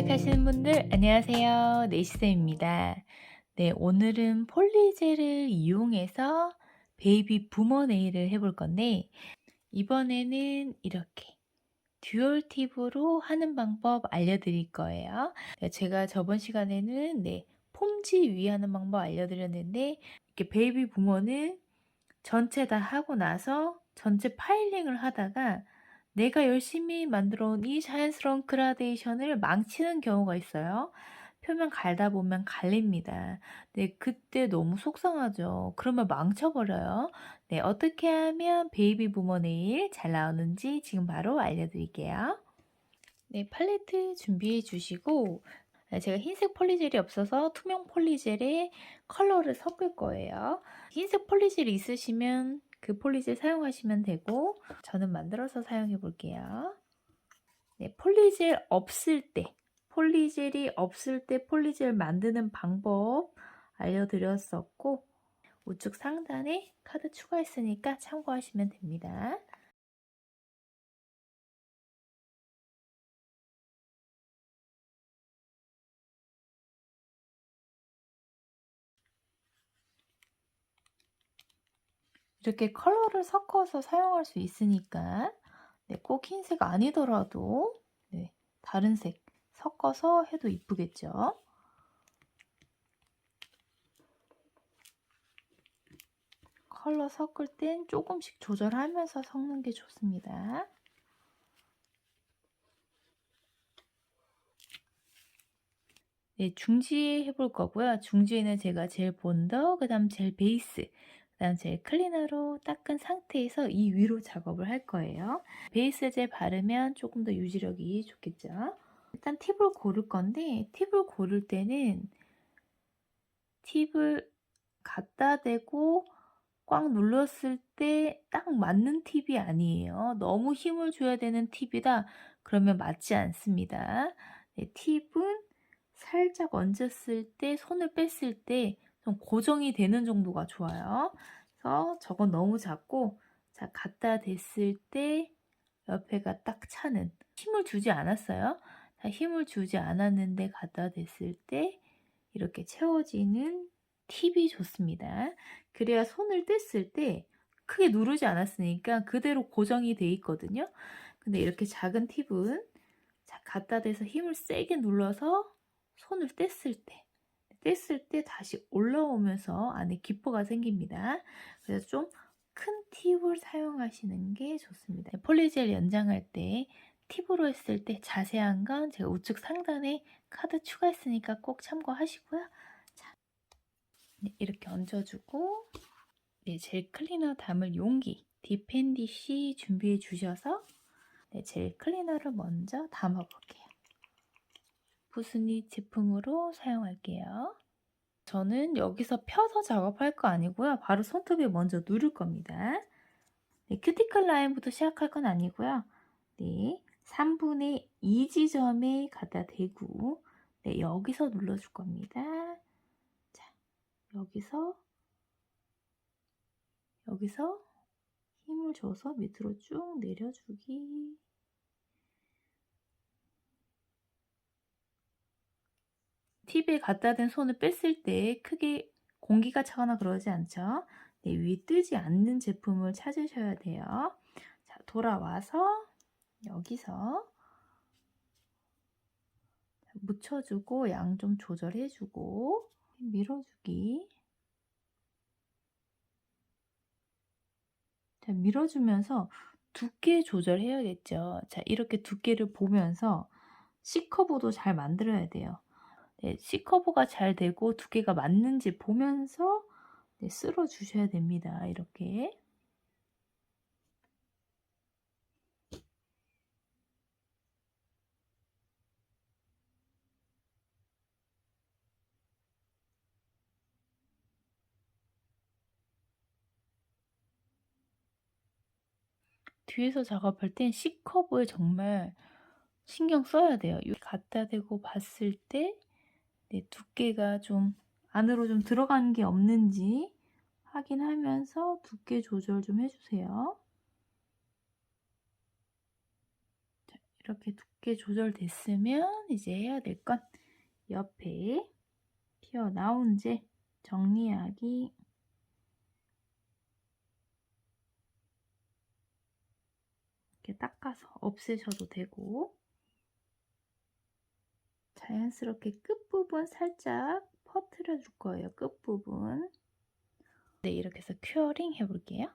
시작하시는 분들 안녕하세요. 네이시쌤입니다. 네, 오늘은 폴리젤을 이용해서 베이비 부머 네일을 해볼 건데 이번에는 이렇게 듀얼 팁으로 하는 방법 알려드릴 거예요. 네, 제가 저번 시간에는 폼지 위 하는 방법 알려드렸는데 이렇게 베이비 부머는 전체 다 하고 나서 전체 파일링을 하다가 내가 열심히 만들어 온 이 자연스러운 그라데이션을 망치는 경우가 있어요. 표면 갈다 보면 갈립니다. 네, 그때 너무 속상하죠. 그러면 망쳐버려요. 네, 어떻게 하면 베이비 부머 네일 잘 나오는지 지금 바로 알려드릴게요. 네, 팔레트 준비해 주시고 제가 흰색 폴리젤이 없어서 투명 폴리젤에 컬러를 섞을 거예요. 흰색 폴리젤이 있으시면 그 폴리젤 사용하시면 되고 저는 만들어서 사용해 볼게요. 네, 폴리젤이 없을 때 폴리젤 만드는 방법 알려드렸었고 우측 상단에 카드 추가했으니까 참고하시면 됩니다. 이렇게 컬러를 섞어서 사용할 수 있으니까 꼭 흰색 아니더라도 다른 색 섞어서 해도 이쁘겠죠. 컬러 섞을 땐 조금씩 조절하면서 섞는 게 좋습니다. 네, 중지 해볼 거고요. 중지에는 제가 젤 본더, 그 다음 젤 베이스, 그 다음 젤 클리너로 닦은 상태에서 이 위로 작업을 할 거예요. 베이스 젤 바르면 조금 더 유지력이 좋겠죠. 일단 팁을 고를 건데 팁을 고를 때는 팁을 갖다 대고 꽉 눌렀을 때 딱 맞는 팁이 아니에요. 너무 힘을 줘야 되는 팁이다. 그러면 맞지 않습니다. 네, 팁은 살짝 얹었을 때 손을 뺐을 때 좀 고정이 되는 정도가 좋아요. 그래서 저건 너무 작고 자 갖다 댔을 때 옆에가 딱 차는 힘을 주지 않았어요. 힘을 주지 않았는데 갖다 댔을 때 이렇게 채워지는 팁이 좋습니다. 그래야 손을 뗐을 때 크게 누르지 않았으니까 그대로 고정이 돼 있거든요. 근데 이렇게 작은 팁은 자, 갖다 대서 힘을 세게 눌러서 손을 뗐을 때 다시 올라오면서 안에 기포가 생깁니다. 그래서 좀 큰 팁을 사용하시는 게 좋습니다. 폴리젤 연장할 때 팁으로 했을 때 자세한 건 제가 우측 상단에 카드 추가했으니까 꼭 참고하시고요. 자, 이렇게 얹어주고 젤 클리너 담을 용기 디펜디쉬 준비해 주셔서 젤 클리너를 먼저 담아 볼게요. 푸스니 제품으로 사용할게요. 저는 여기서 펴서 작업할 거 아니고요. 바로 손톱에 먼저 누를 겁니다. 큐티클 라인부터 시작할 건 아니고요. 3분의 2 지점에 갖다 대고 여기서 눌러줄 겁니다. 자, 여기서 힘을 줘서 밑으로 쭉 내려주기. 팁에 갖다 댄 손을 뺐을 때 크게 공기가 차거나 그러지 않죠? 위에 뜨지 않는 제품을 찾으셔야 돼요. 자, 돌아와서 여기서 묻혀주고 양 좀 조절해주고 밀어주기. 자, 밀어주면서 두께 조절해야겠죠. 자, 이렇게 두께를 보면서 C커브도 잘 만들어야 돼요. C커브가 잘 되고 두께가 맞는지 보면서 쓸어 주셔야 됩니다. 이렇게. 뒤에서 작업할 땐 C커브에 정말 신경 써야 돼요. 이렇게 갖다 대고 봤을 때 두께가 좀 안으로 좀 들어간 게 없는지 확인하면서 두께 조절 좀 해주세요. 자, 이렇게 두께 조절됐으면 이제 해야 될 건 옆에 튀어나온 젤 정리하기. 이렇게 닦아서 없애셔도 되고, 자연스럽게 끝부분 살짝 퍼뜨려 줄 거예요. 끝부분. 네, 이렇게 해서 큐어링 해볼게요.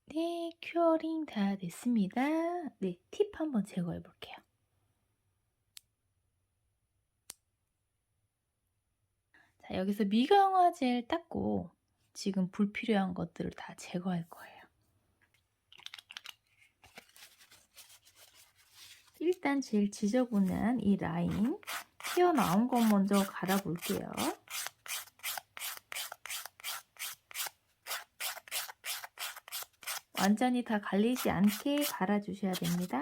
네, 큐어링 다 됐습니다. 네, 팁 한번 제거해 볼게요. 자, 여기서 미경화 젤 닦고 지금 불필요한 것들을 다 제거할 거예요. 일단 제일 지저분한 이 라인 튀어나온 것 먼저 갈아볼게요. 완전히 다 갈리지 않게 갈아주셔야 됩니다.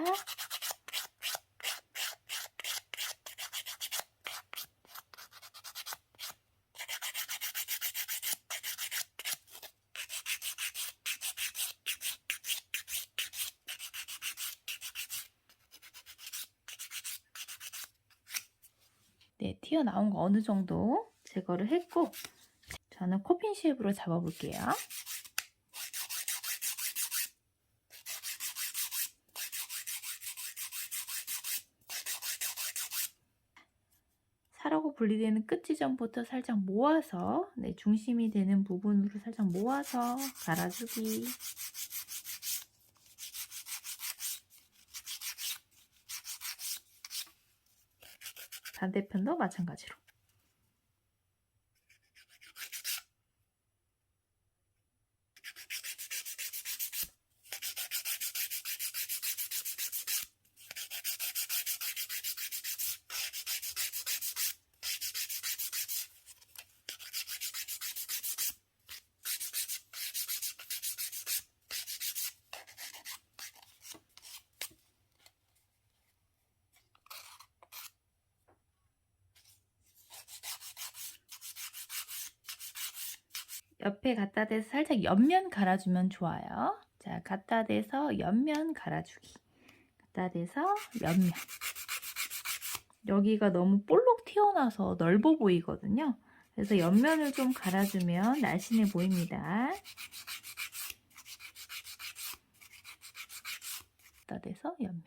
네, 튀어나온 거 어느 정도 제거를 했고, 저는 코핀 쉐입으로 잡아볼게요. 사라고 분리되는 끝 지점부터 살짝 모아서, 네, 중심이 되는 부분으로 살짝 모아서 갈아주기. 반대편도 마찬가지로. 옆에 갖다 대서 살짝 옆면 갈아주면 좋아요. 자, 갖다 대서 옆면 갈아주기. 갖다 대서 옆면. 여기가 너무 볼록 튀어나와서 넓어 보이거든요. 그래서 옆면을 좀 갈아주면 날씬해 보입니다. 갖다 대서 옆면.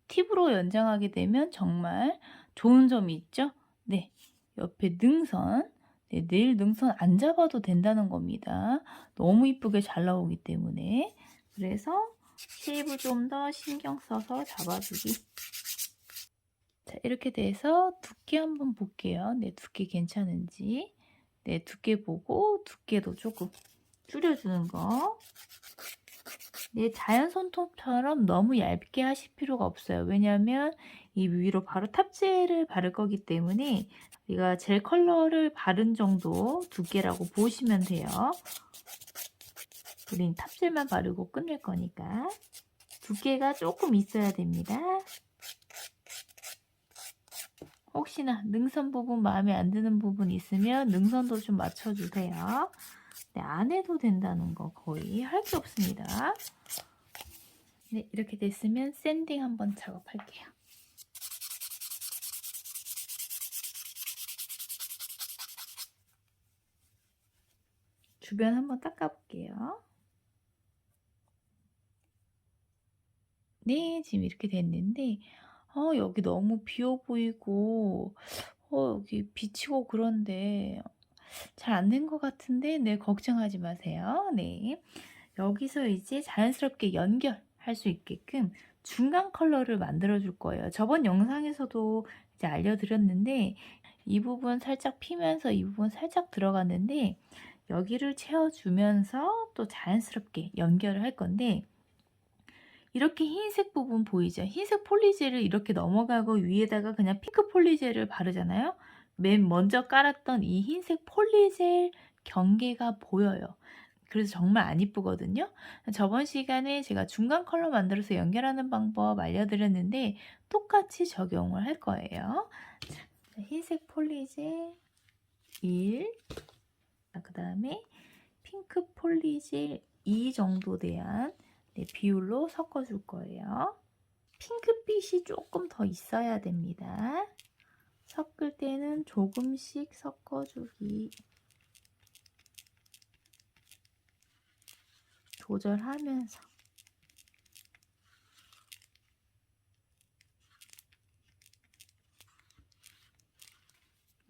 팁으로 연장하게 되면 정말 좋은 점이 있죠? 네, 옆에 능선, 네, 네일 능선 안 잡아도 된다는 겁니다. 너무 이쁘게 잘 나오기 때문에. 그래서 쉐입을 좀 더 신경 써서 잡아주기. 자, 이렇게 돼서 두께 한번 볼게요. 네, 두께 괜찮은지. 네, 두께 보고 두께도 조금 줄여주는 거. 네, 자연 손톱처럼 너무 얇게 하실 필요가 없어요. 왜냐하면 이 위로 바로 탑젤을 바를 거기 때문에 우리가 젤 컬러를 바른 정도 두께라고 보시면 돼요. 우린 탑젤만 바르고 끝낼 거니까 두께가 조금 있어야 됩니다. 혹시나 능선 부분 마음에 안 드는 부분 있으면 능선도 좀 맞춰주세요. 네, 안 해도 된다는 거 거의 할 게 없습니다. 네, 이렇게 됐으면 샌딩 한번 작업할게요. 주변 한번 닦아볼게요. 네, 지금 이렇게 됐는데 여기 너무 비어 보이고 여기 비치고 그런데 잘 안 된 것 같은데 네, 걱정하지 마세요. 네, 여기서 이제 자연스럽게 연결할 수 있게끔 중간 컬러를 만들어 줄 거예요. 저번 영상에서도 이제 알려드렸는데 이 부분 살짝 피면서 이 부분 살짝 들어갔는데 여기를 채워주면서 또 자연스럽게 연결을 할 건데, 이렇게 흰색 부분 보이죠? 흰색 폴리젤을 이렇게 넘어가고 위에다가 그냥 핑크 폴리젤을 바르잖아요. 맨 먼저 깔았던 이 흰색 폴리젤 경계가 보여요. 그래서 정말 안 이쁘거든요. 저번 시간에 제가 중간 컬러 만들어서 연결하는 방법 알려드렸는데 똑같이 적용을 할 거예요. 자, 흰색 폴리젤 1, 그 다음에 핑크 폴리젤 이 정도 돼야 비율로 섞어줄 거예요. 핑크빛이 조금 더 있어야 됩니다. 섞을 때는 조금씩 섞어주기 조절하면서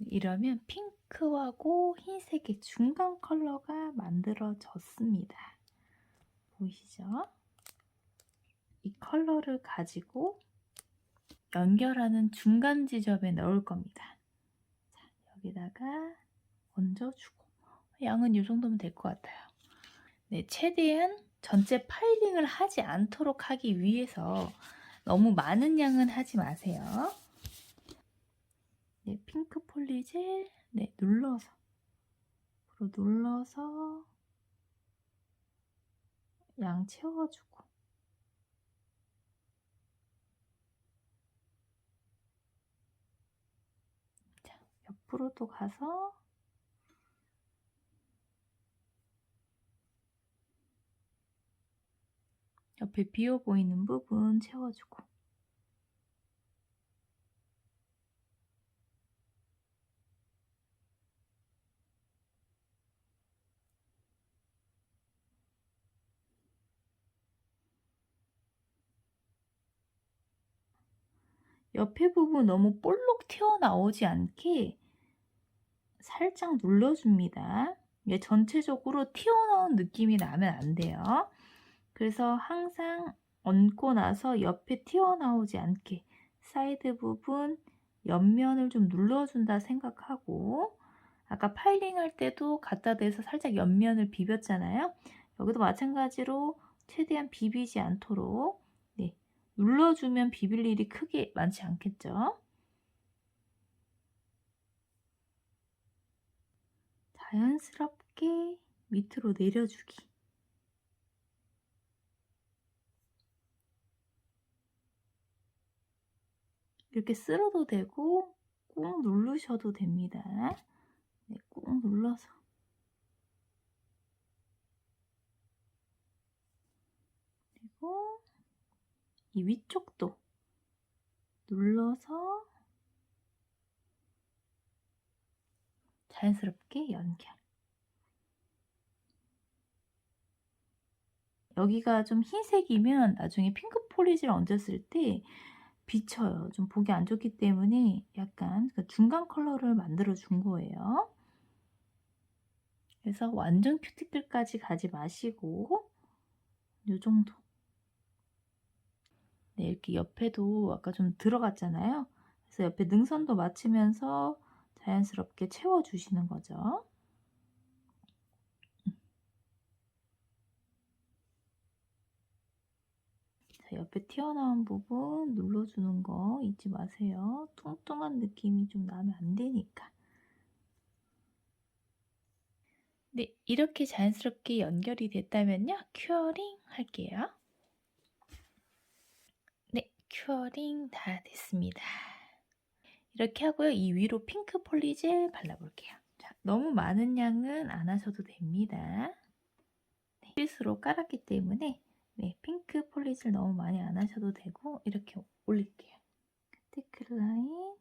이러면 핑크하고 흰색의 중간 컬러가 만들어졌습니다. 보이시죠? 이 컬러를 가지고 연결하는 중간 지점에 넣을 겁니다. 자, 여기다가 얹어주고 양은 이 정도면 될 것 같아요. 네, 최대한 전체 파일링을 하지 않도록 하기 위해서 너무 많은 양은 하지 마세요. 네, 핑크 폴리젤 눌러서 양 채워주고 자, 옆으로도 가서 옆에 비어 보이는 부분 채워주고 옆에 부분 너무 볼록 튀어나오지 않게 살짝 눌러줍니다. 이게 전체적으로 튀어나온 느낌이 나면 안 돼요. 그래서 항상 얹고 나서 옆에 튀어나오지 않게 사이드 부분 옆면을 좀 눌러준다 생각하고 아까 파일링 할 때도 갖다 대서 살짝 옆면을 비볐잖아요. 여기도 마찬가지로 최대한 비비지 않도록 눌러주면 비빌 일이 크게 많지 않겠죠. 자연스럽게 밑으로 내려주기. 이렇게 쓸어도 되고 꾹 누르셔도 됩니다. 네, 꾹 눌러서 그리고 이 위쪽도 눌러서 자연스럽게 연결. 여기가 좀 흰색이면 나중에 핑크 폴리지를 얹었을 때 비쳐요. 좀 보기 안 좋기 때문에 약간 중간 컬러를 만들어 준 거예요. 그래서 완전 큐티클까지 가지 마시고 이 정도. 네, 이렇게 옆에도 아까 좀 들어갔잖아요. 그래서 옆에 능선도 맞추면서 자연스럽게 채워주시는 거죠. 자, 옆에 튀어나온 부분 눌러주는 거 잊지 마세요. 뚱뚱한 느낌이 좀 나면 안 되니까. 네, 이렇게 자연스럽게 연결이 됐다면요. 큐어링 할게요. 네, 큐어링 다 됐습니다. 이렇게 하고요. 이 위로 핑크 폴리젤 발라볼게요. 자, 너무 많은 양은 안 하셔도 됩니다. 네, 실수로 깔았기 때문에 핑크 폴리젤 너무 많이 안 하셔도 되고 이렇게 올릴게요. 티클 라인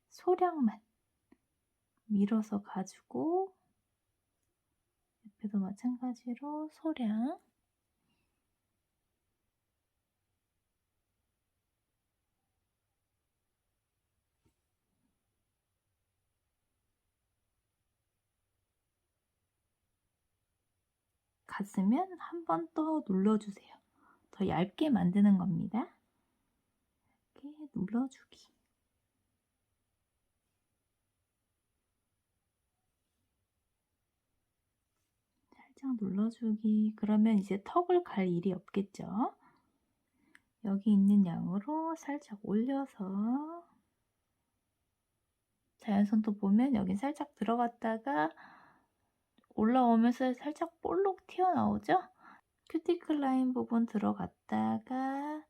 소량만 밀어서 가지고 옆에도 마찬가지로 소량 갔으면 한 번 더 눌러주세요. 더 얇게 만드는 겁니다. 이렇게 눌러주기. 살짝 눌러주기. 그러면 이제 턱을 갈 일이 없겠죠. 여기 있는 양으로 살짝 올려서 자연선도 보면 여긴 살짝 들어갔다가 올라오면서 살짝 볼록 튀어나오죠? 큐티클 라인 부분 들어갔다가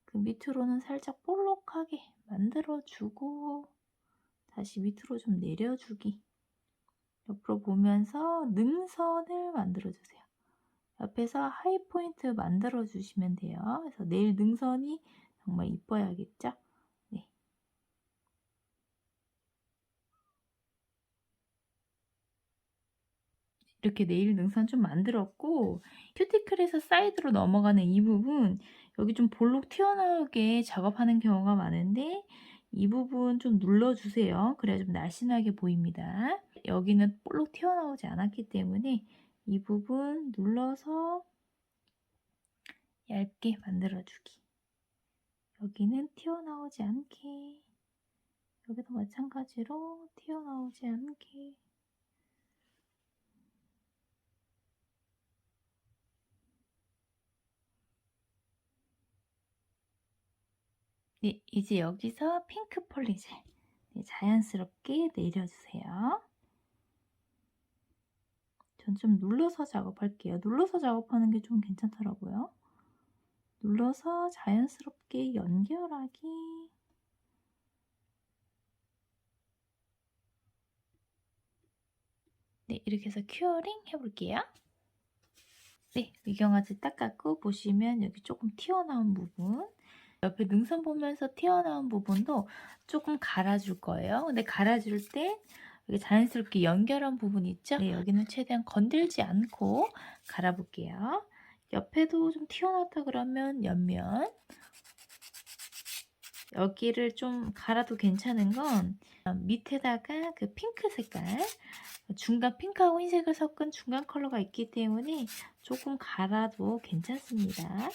그 밑으로는 살짝 볼록하게 만들어주고 다시 밑으로 좀 내려주기. 옆으로 보면서 능선을 만들어 주세요. 옆에서 하이 포인트 만들어 주시면 돼요. 그래서 네일 능선이 정말 이뻐야겠죠? 네. 이렇게 네일 능선 좀 만들었고, 큐티클에서 사이드로 넘어가는 이 부분, 여기 좀 볼록 튀어나오게 작업하는 경우가 많은데 이 부분 좀 눌러주세요. 그래야 좀 날씬하게 보입니다. 여기는 볼록 튀어나오지 않았기 때문에 이 부분 눌러서 얇게 만들어주기. 여기는 튀어나오지 않게, 여기도 마찬가지로 튀어나오지 않게. 네, 이제 여기서 핑크 폴리젤 네, 자연스럽게 내려주세요. 전 좀 눌러서 작업할게요. 눌러서 작업하는 게 좀 괜찮더라고요. 눌러서 자연스럽게 연결하기. 네, 이렇게 해서 큐어링 해볼게요. 네, 미경아지 닦았고 보시면 여기 조금 튀어나온 부분, 옆에 능선 보면서 튀어나온 부분도 조금 갈아줄 거예요. 근데 갈아줄 때 여기 자연스럽게 연결한 부분 있죠? 네, 여기는 최대한 건들지 않고 갈아볼게요. 옆에도 좀 튀어나왔다 그러면 옆면, 여기를 좀 갈아도 괜찮은 건 밑에다가 그 핑크 색깔, 중간 핑크하고 흰색을 섞은 중간 컬러가 있기 때문에 조금 갈아도 괜찮습니다.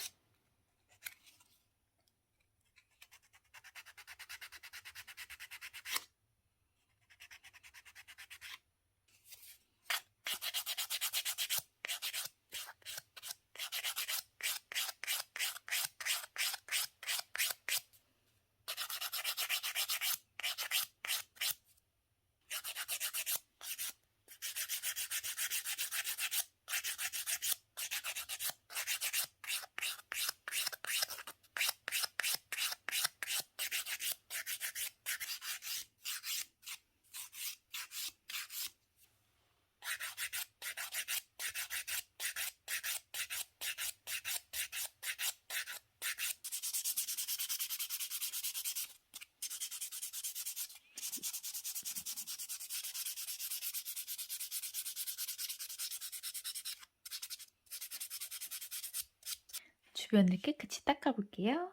주변을 깨끗이 닦아볼게요.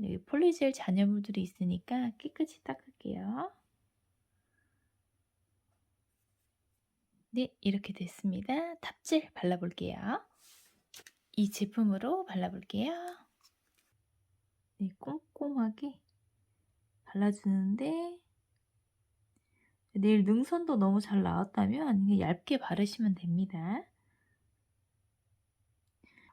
여기 폴리젤 잔여물들이 있으니까 깨끗이 닦을게요. 네, 이렇게 됐습니다. 탑질 발라볼게요. 이 제품으로 발라볼게요. 네, 꼼꼼하게 발라주는데, 네일 능선도 너무 잘 나왔다면 얇게 바르시면 됩니다.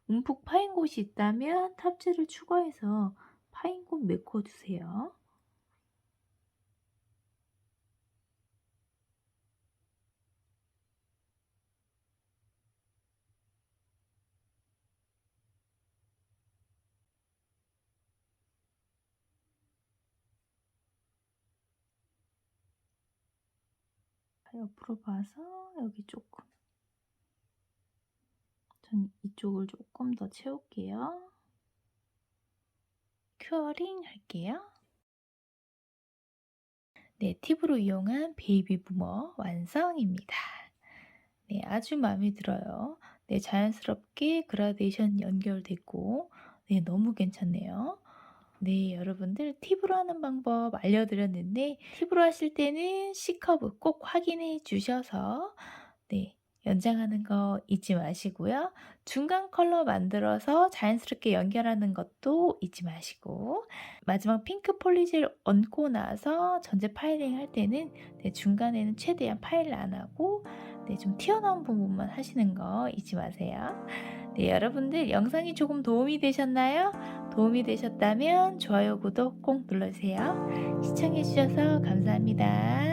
움푹 파인 곳이 있다면 탑질을 추가해서 파인 곳 메꿔주세요. 옆으로 봐서 여기 조금, 전 이쪽을 조금 더 채울게요. 큐어링 할게요. 네, 팁으로 이용한 베이비 부머 완성입니다. 네, 아주 마음에 들어요. 네, 자연스럽게 그라데이션 연결됐고, 네, 너무 괜찮네요. 네, 여러분들 팁으로 하는 방법 알려드렸는데, 팁으로 하실 때는 C커브 꼭 확인해 주셔서, 네, 연장하는 거 잊지 마시고요. 중간 컬러 만들어서 자연스럽게 연결하는 것도 잊지 마시고, 마지막 핑크 폴리젤 얹고 나서 전체 파일링 할 때는 네, 중간에는 최대한 파일 안 하고 네, 좀 튀어나온 부분만 하시는 거 잊지 마세요. 네, 여러분들 영상이 조금 도움이 되셨나요? 도움이 되셨다면 좋아요, 구독 꼭 눌러주세요. 시청해주셔서 감사합니다.